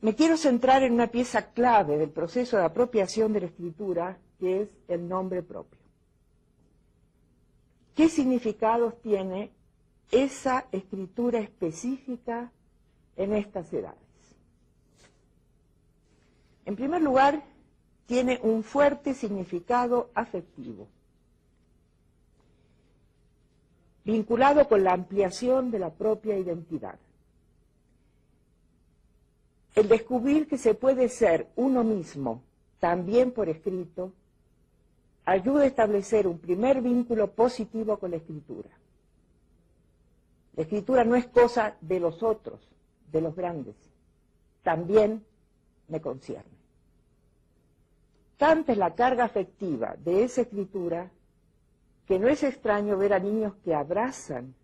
Me quiero centrar en una pieza clave del proceso de apropiación de la escritura, que es el nombre propio. ¿Qué significados tiene esa escritura específica en estas edades? En primer lugar, tiene un fuerte significado afectivo, vinculado con la ampliación de la propia identidad. El descubrir que se puede ser uno mismo, también por escrito, ayuda a establecer un primer vínculo positivo con la escritura. La escritura no es cosa de los otros, de los grandes, también me concierne. Tanta es la carga afectiva de esa escritura que no es extraño ver a niños que abrazan,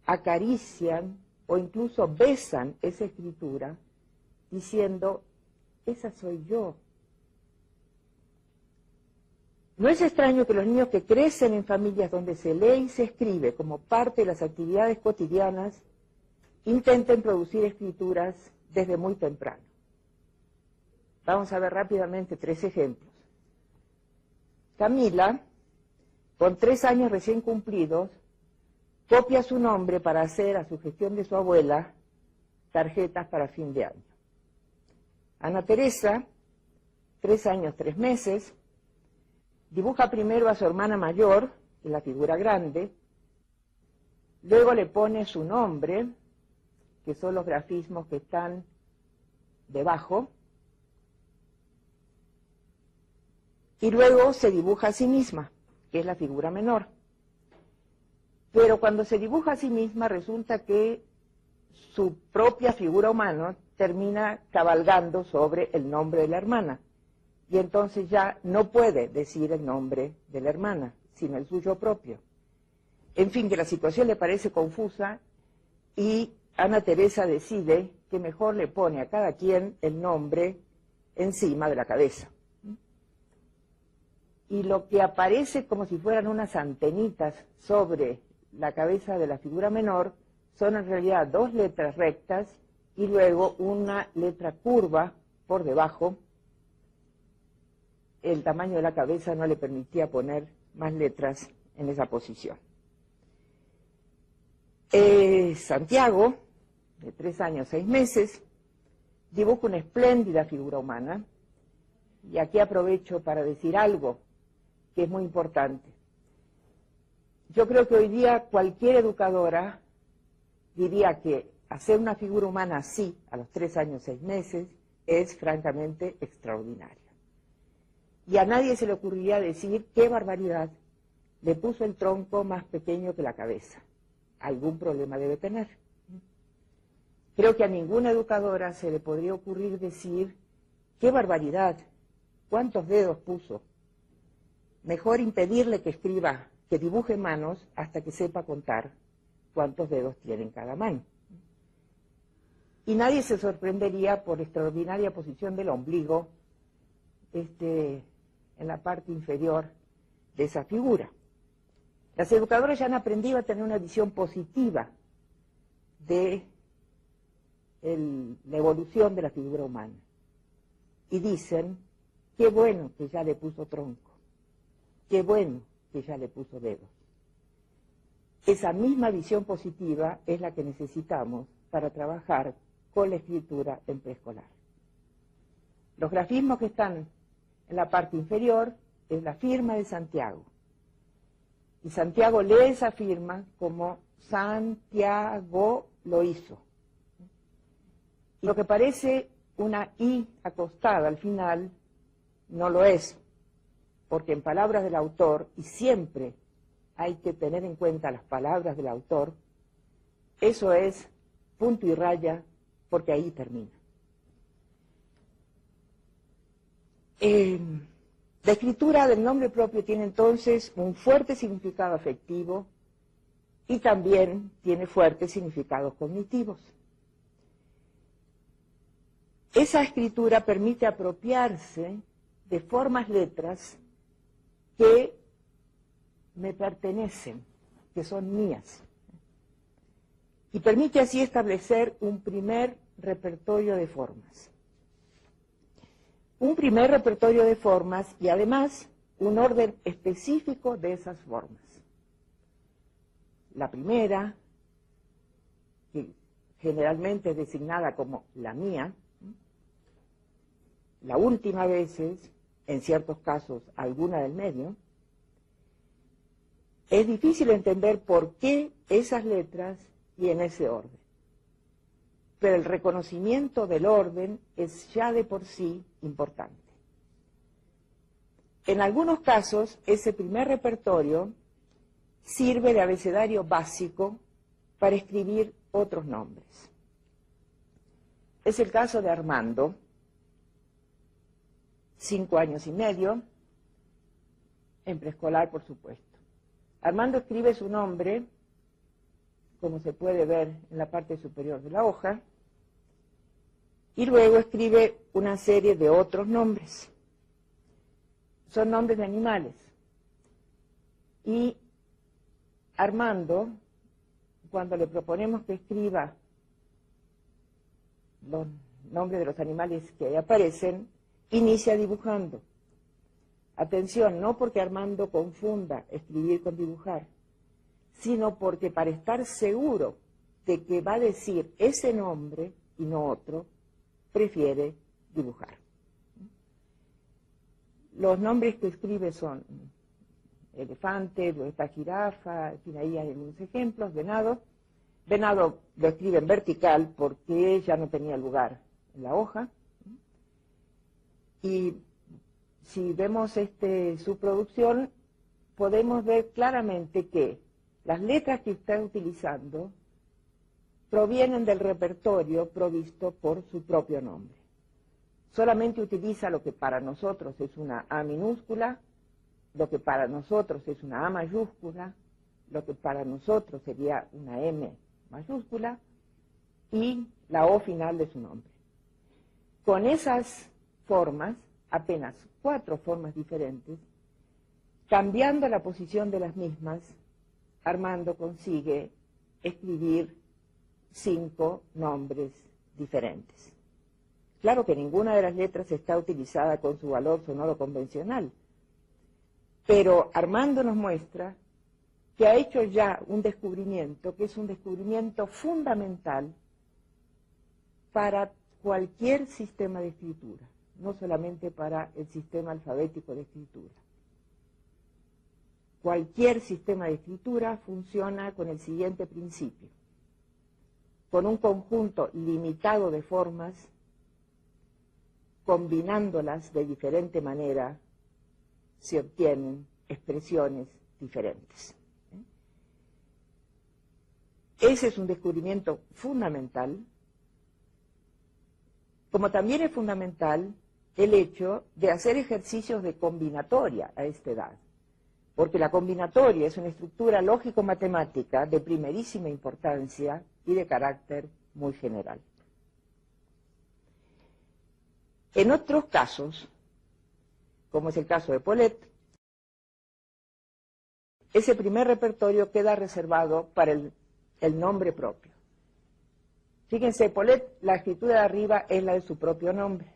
acarician o incluso besan esa escritura diciendo, esa soy yo. No es extraño que los niños que crecen en familias donde se lee y se escribe como parte de las actividades cotidianas intenten producir escrituras desde muy temprano. Vamos a ver rápidamente 3 ejemplos. Camila, con 3 años recién cumplidos, copia su nombre para hacer, a sugestión de su abuela, tarjetas para fin de año. Ana Teresa, 3 años, 3 meses, dibuja primero a su hermana mayor, en la figura grande, luego le pone su nombre, que son los grafismos que están debajo, y luego se dibuja a sí misma, que es la figura menor. Pero cuando se dibuja a sí misma resulta que su propia figura humana termina cabalgando sobre el nombre de la hermana. Y entonces ya no puede decir el nombre de la hermana, sino el suyo propio. En fin, que la situación le parece confusa y Ana Teresa decide que mejor le pone a cada quien el nombre encima de la cabeza. Y lo que aparece como si fueran unas antenitas sobre la cabeza de la figura menor son en realidad 2 letras rectas y luego una letra curva por debajo. El tamaño de la cabeza no le permitía poner más letras en esa posición. Santiago, de 3 años, 6 meses, dibuja una espléndida figura humana, y aquí aprovecho para decir algo que es muy importante. Yo creo que hoy día cualquier educadora diría que hacer una figura humana así, a los 3 años, 6 meses, es francamente extraordinario. Y a nadie se le ocurriría decir, qué barbaridad, le puso el tronco más pequeño que la cabeza. Algún problema debe tener. Creo que a ninguna educadora se le podría ocurrir decir, qué barbaridad, cuántos dedos puso. Mejor impedirle que escriba, que dibuje manos hasta que sepa contar cuántos dedos tiene en cada mano. Y nadie se sorprendería por la extraordinaria posición del ombligo en la parte inferior de esa figura. Las educadoras ya han aprendido a tener una visión positiva de la evolución de la figura humana. Y dicen, qué bueno que ya le puso tronco, qué bueno que ya le puso dedos. Esa misma visión positiva es la que necesitamos para trabajar con la escritura en preescolar. Los grafismos que están en la parte inferior es la firma de Santiago. Y Santiago lee esa firma como Santiago lo hizo. Y lo que parece una I acostada al final no lo es, porque en palabras del autor, y siempre hay que tener en cuenta las palabras del autor, eso es punto y raya, porque ahí termina. La escritura del nombre propio tiene entonces un fuerte significado afectivo y también tiene fuertes significados cognitivos. Esa escritura permite apropiarse de formas, letras que me pertenecen, que son mías. Y permite así establecer un primer repertorio de formas. un primer repertorio de formas y además un orden específico de esas formas. La primera, que generalmente es designada como la mía, la última a veces, en ciertos casos alguna del medio. Es difícil entender por qué esas letras y en ese orden. Pero el reconocimiento del orden es ya de por sí importante. En algunos casos, ese primer repertorio sirve de abecedario básico para escribir otros nombres. Es el caso de Armando, 5 años y medio, en preescolar, por supuesto. Armando escribe su nombre, como se puede ver en la parte superior de la hoja, y luego escribe una serie de otros nombres. Son nombres de animales. Y Armando, cuando le proponemos que escriba los nombres de los animales que ahí aparecen, inicia dibujando. Atención, no porque Armando confunda escribir con dibujar, sino porque para estar seguro de que va a decir ese nombre y no otro, prefiere dibujar. Los nombres que escribe son elefante, esta jirafa, en fin, ahí hay algunos ejemplos, venado. Venado lo escribe en vertical porque ya no tenía lugar en la hoja. Y si vemos su producción, podemos ver claramente que las letras que está utilizando provienen del repertorio provisto por su propio nombre. Solamente utiliza lo que para nosotros es una A minúscula, lo que para nosotros es una A mayúscula, lo que para nosotros sería una M mayúscula y la O final de su nombre. Con esas formas, apenas 4 formas diferentes, cambiando la posición de las mismas, Armando consigue escribir 5 nombres diferentes. Claro que ninguna de las letras está utilizada con su valor sonoro convencional, pero Armando nos muestra que ha hecho ya un descubrimiento, que es un descubrimiento fundamental para cualquier sistema de escritura, no solamente para el sistema alfabético de escritura. Cualquier sistema de escritura funciona con el siguiente principio: con un conjunto limitado de formas, combinándolas de diferente manera, se obtienen expresiones diferentes. Ese es un descubrimiento fundamental, como también es fundamental el hecho de hacer ejercicios de combinatoria a esta edad, porque la combinatoria es una estructura lógico-matemática de primerísima importancia y de carácter muy general. En otros casos, como es el caso de Paulette, ese primer repertorio queda reservado para el nombre propio. Fíjense, Paulette, la escritura de arriba es la de su propio nombre.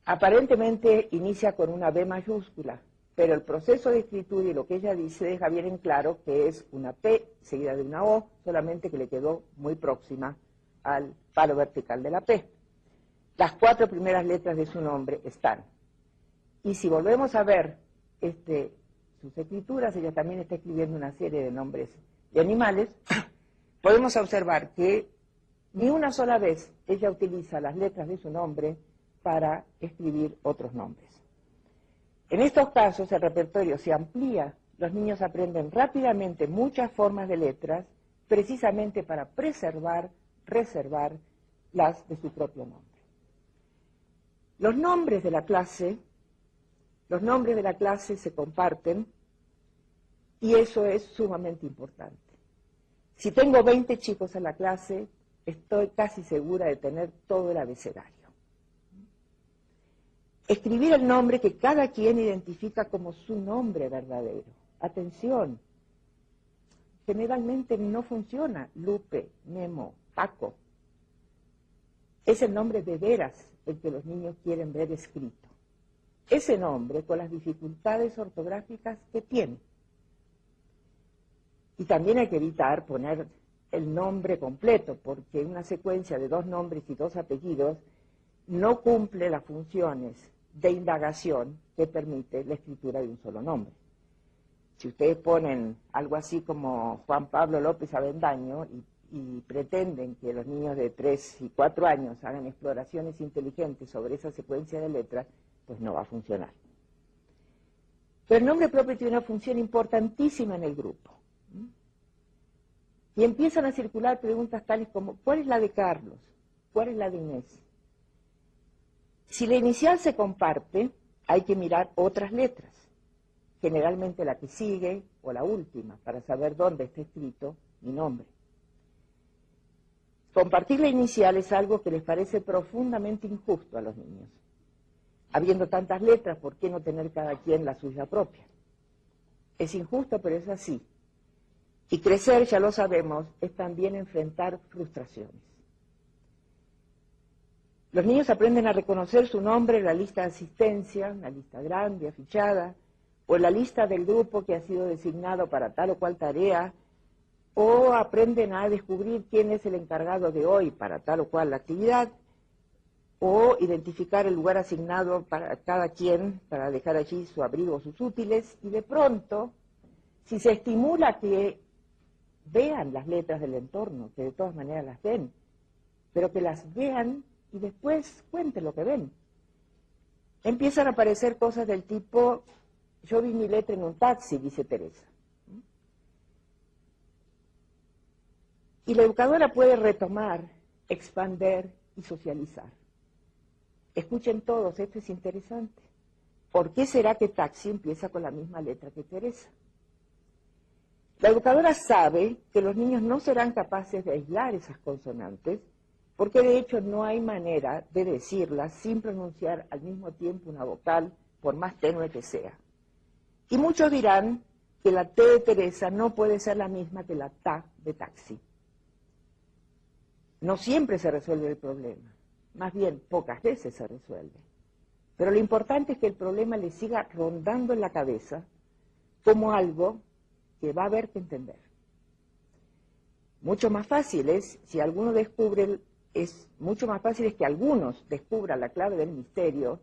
Aparentemente inicia con una B mayúscula, pero el proceso de escritura y lo que ella dice deja bien en claro que es una P seguida de una O, solamente que le quedó muy próxima al palo vertical de la P. Las 4 primeras letras de su nombre están. Y si volvemos a ver sus escrituras, ella también está escribiendo una serie de nombres de animales, podemos observar que ni una sola vez ella utiliza las letras de su nombre para escribir otros nombres. En estos casos el repertorio se amplía, los niños aprenden rápidamente muchas formas de letras, precisamente para preservar, reservar las de su propio nombre. Los nombres de la clase se comparten y eso es sumamente importante. Si tengo 20 chicos en la clase, estoy casi segura de tener todo el abecedario. Escribir el nombre que cada quien identifica como su nombre verdadero. Atención, generalmente no funciona Lupe, Memo, Paco. es el nombre de veras el que los niños quieren ver escrito. Ese nombre con las dificultades ortográficas que tiene. Y también hay que evitar poner el nombre completo, porque una secuencia de 2 nombres y 2 apellidos no cumple las funciones de indagación que permite la escritura de un solo nombre. Si ustedes ponen algo así como Juan Pablo López Avendaño y pretenden que los niños de 3 y 4 años hagan exploraciones inteligentes sobre esa secuencia de letras, pues no va a funcionar. Pero el nombre propio tiene una función importantísima en el grupo. Y empiezan a circular preguntas tales como, ¿cuál es la de Carlos? ¿Cuál es la de Inés? Si la inicial se comparte, hay que mirar otras letras, generalmente la que sigue o la última, para saber dónde está escrito mi nombre. Compartir la inicial es algo que les parece profundamente injusto a los niños. Habiendo tantas letras, ¿por qué no tener cada quien la suya propia? Es injusto, pero es así. Y crecer, ya lo sabemos, es también enfrentar frustraciones. Los niños aprenden a reconocer su nombre en la lista de asistencia, una lista grande, afichada, o en la lista del grupo que ha sido designado para tal o cual tarea, o aprenden a descubrir quién es el encargado de hoy para tal o cual actividad, o identificar el lugar asignado para cada quien, para dejar allí su abrigo o sus útiles, y de pronto, si se estimula que vean las letras del entorno, que de todas maneras las ven, pero que las vean y después cuenten lo que ven. Empiezan a aparecer cosas del tipo, yo vi mi letra en un taxi, dice Teresa. Y la educadora puede retomar, expander y socializar. Escuchen todos, esto es interesante. ¿Por qué será que taxi empieza con la misma letra que Teresa? La educadora sabe que los niños no serán capaces de aislar esas consonantes, porque de hecho no hay manera de decirlas sin pronunciar al mismo tiempo una vocal, por más tenue que sea. Y muchos dirán que la T de Teresa no puede ser la misma que la TA de taxi. No siempre se resuelve el problema, más bien pocas veces se resuelve. Pero lo importante es que el problema le siga rondando en la cabeza como algo que va a haber que entender. Mucho más fácil es, si alguno descubre, es mucho más fácil es que algunos descubran la clave del misterio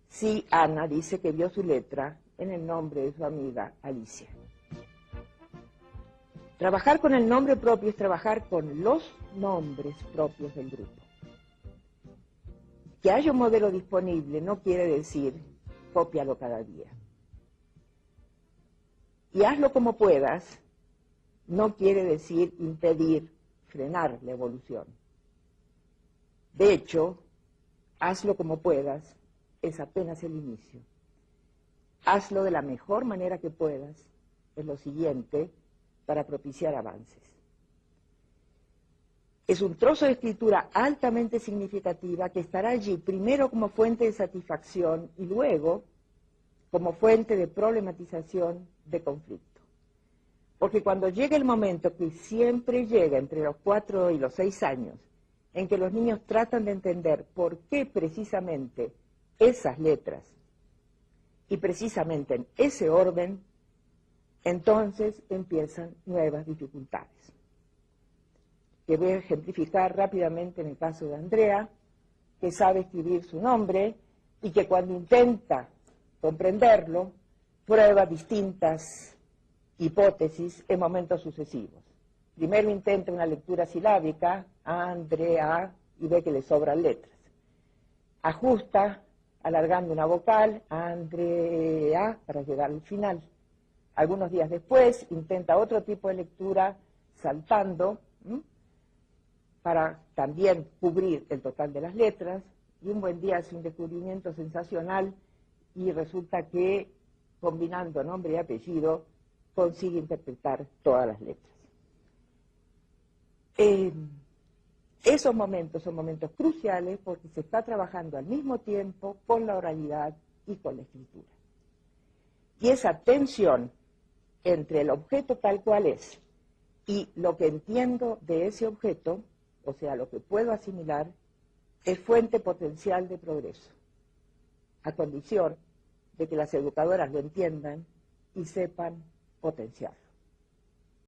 si Ana dice que vio su letra en el nombre de su amiga Alicia. Trabajar con el nombre propio es trabajar con los nombres propios del grupo. Que haya un modelo disponible no quiere decir cópialo cada día. Y hazlo como puedas no quiere decir impedir, frenar la evolución. De hecho, hazlo como puedas es apenas el inicio. Hazlo de la mejor manera que puedas, es lo siguiente, para propiciar avances. Es un trozo de escritura altamente significativa que estará allí primero como fuente de satisfacción y luego como fuente de problematización de conflicto. Porque cuando llegue el momento, que siempre llega entre los 4 y los 6 años, en que los niños tratan de entender por qué precisamente esas letras y precisamente en ese orden, entonces empiezan nuevas dificultades. Que voy a ejemplificar rápidamente en el caso de Andrea, que sabe escribir su nombre y que cuando intenta comprenderlo, prueba distintas hipótesis en momentos sucesivos. Primero intenta una lectura silábica, Andrea, y ve que le sobran letras. Ajusta, alargando una vocal, Andrea, para llegar al final. Algunos días después intenta otro tipo de lectura, saltando, para también cubrir el total de las letras, y un buen día hace un descubrimiento sensacional y resulta que, combinando nombre y apellido, consigue interpretar todas las letras. Esos momentos son momentos cruciales porque se está trabajando al mismo tiempo con la oralidad y con la escritura. Y esa tensión entre el objeto tal cual es y lo que entiendo de ese objeto, o sea, lo que puedo asimilar, es fuente potencial de progreso, a condición de que las educadoras lo entiendan y sepan potenciarlo.